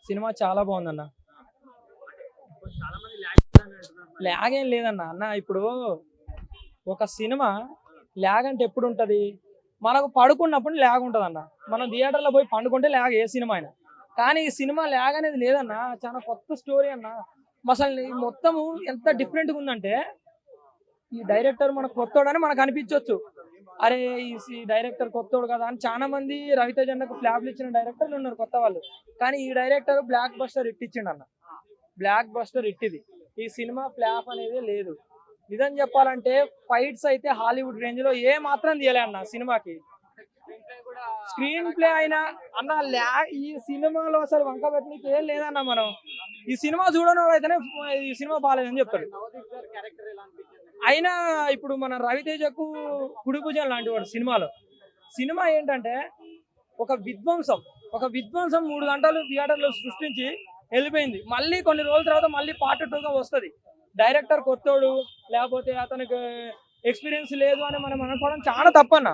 Cinema చాలా బాగుందన్న. Lag ఏం లేదన్న. అన్న ఇప్పుడు ఒక సినిమా ల్యాగ్ అంటే ఎప్పుడు ఉంటది? మనకు పడుకున్నప్పుడు ల్యాగ్ ఉంటదన్న. మనం థియేటర్‌లో పోయి పండుకుంటే ల్యాగ్ ఏ సినిమా అయినా. కానీ ఈ సినిమా ల్యాగ్ అనేది లేదన్న. చాలా కొత్త స్టోరీ అన్న. అసలు ఈ మొత్తము ఎంత డిఫరెంట్‌గా ఉందంటే ఈ డైరెక్టర్ మనకు కొత్తోడని మనకు అనిపించొచ్చు. అరే ఈ డైరెక్టర్ కొత్తోడు కదా అని చాలా మంది రవితేజ అన్నకు ఫ్లాప్‌లు ఇచ్చిన డైరెక్టర్లు ఉన్నారు కొత్త వాళ్ళు. కానీ ఈ డైరెక్టర్ బ్లాక్ బస్టర్ హిట్ ఇచ్చిండన్న. బ్లాక్ బస్టర్ హిట్ ఇది. ఈ సినిమా ఫ్లాప్ అనేది లేదు. నిజం చెప్పాలంటే ఫైట్స్ అయితే హాలీవుడ్ రేంజ్ లో ఏ మాత్రం తీయలే అన్న సినిమాకి. స్క్రీన్ ప్లే అయినా అన్న ఈ సినిమాలో అసలు వంక పెట్టడానికి ఏం లేదన్న. మనం ఈ సినిమా చూడని అయితేనే ఈ సినిమా బాగాలేదని చెప్తాడు. అయినా ఇప్పుడు మన రవితేజకు కుడి భుజం లాంటి వాడు సినిమాలో. సినిమా ఏంటంటే ఒక విధ్వంసం 3 గంటలు థియేటర్లో సృష్టించి వెళ్ళిపోయింది. మళ్ళీ కొన్ని రోజుల తర్వాత మళ్ళీ పార్ట్ 2గా వస్తుంది. డైరెక్టర్ కొత్తోడు లేకపోతే అతనికి ఎక్స్పీరియన్స్ లేదు అని మనం అనుకోవడం చాలా తప్పన్న.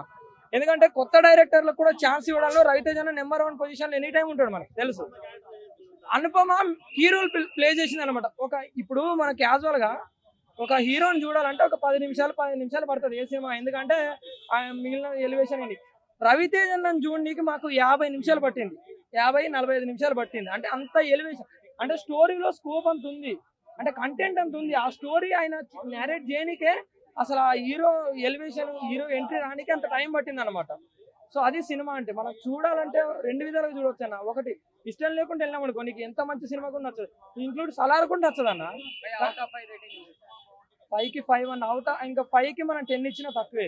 ఎందుకంటే కొత్త డైరెక్టర్లకు కూడా ఛాన్స్ ఇవ్వడంలో రవితేజ నెంబర్ 1 పొజిషన్లో ఎనీ టైం ఉంటాడు మనకు తెలుసు. అనుపమ కీ రోల్ ప్లే చేసింది అనమాట. ఇప్పుడు మన క్యాజువల్ గా ఒక హీరోని చూడాలంటే ఒక 10 నిమిషాలు పడుతుంది ఏ సినిమా. ఎందుకంటే మిగిలిన ఎలివేషన్ ఏంటి. రవితేజ చూడడానికి మాకు 50 నిమిషాలు పట్టింది. 50-45 నిమిషాలు పట్టింది. అంటే అంత ఎలివేషన్, అంటే స్టోరీలో స్కోప్ అంత ఉంది, అంటే కంటెంట్ అంత ఉంది. ఆ స్టోరీ ఆయన నేరేట్ చేయనికే అసలు ఆ హీరో ఎలివేషన్, హీరో ఎంట్రీ రానికి అంత టైం పట్టింది అనమాట. సో అది సినిమా అంటే. మనం చూడాలంటే 2 విధాలుగా చూడవచ్చు అన్న. ఒకటి ఇష్టం లేకుండా వెళ్ళాం అనుకో నీకు ఎంత మంచి సినిమా కూడా నచ్చదు. ఇంక్లూడ్ సలార్ కూడా నచ్చదు అన్న. 5కి 5 అన్న అవుతా. ఇంకా 5కి మనం 10 ఇచ్చినా తక్కువే.